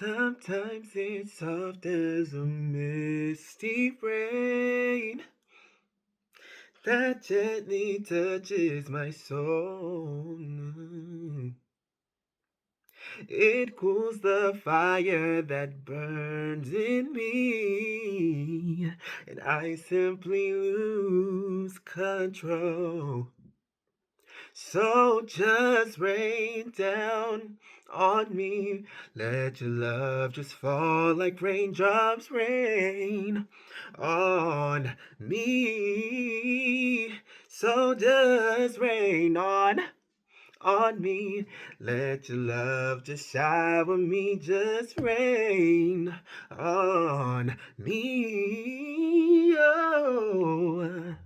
Sometimes it's soft as a misty rain that gently touches my soul. It cools the fire that burns in me, and I simply lose control. So just rain down on me. Let your love just fall like raindrops rain on me. So just rain on me. Let your love just shower me. Just rain on me. Oh.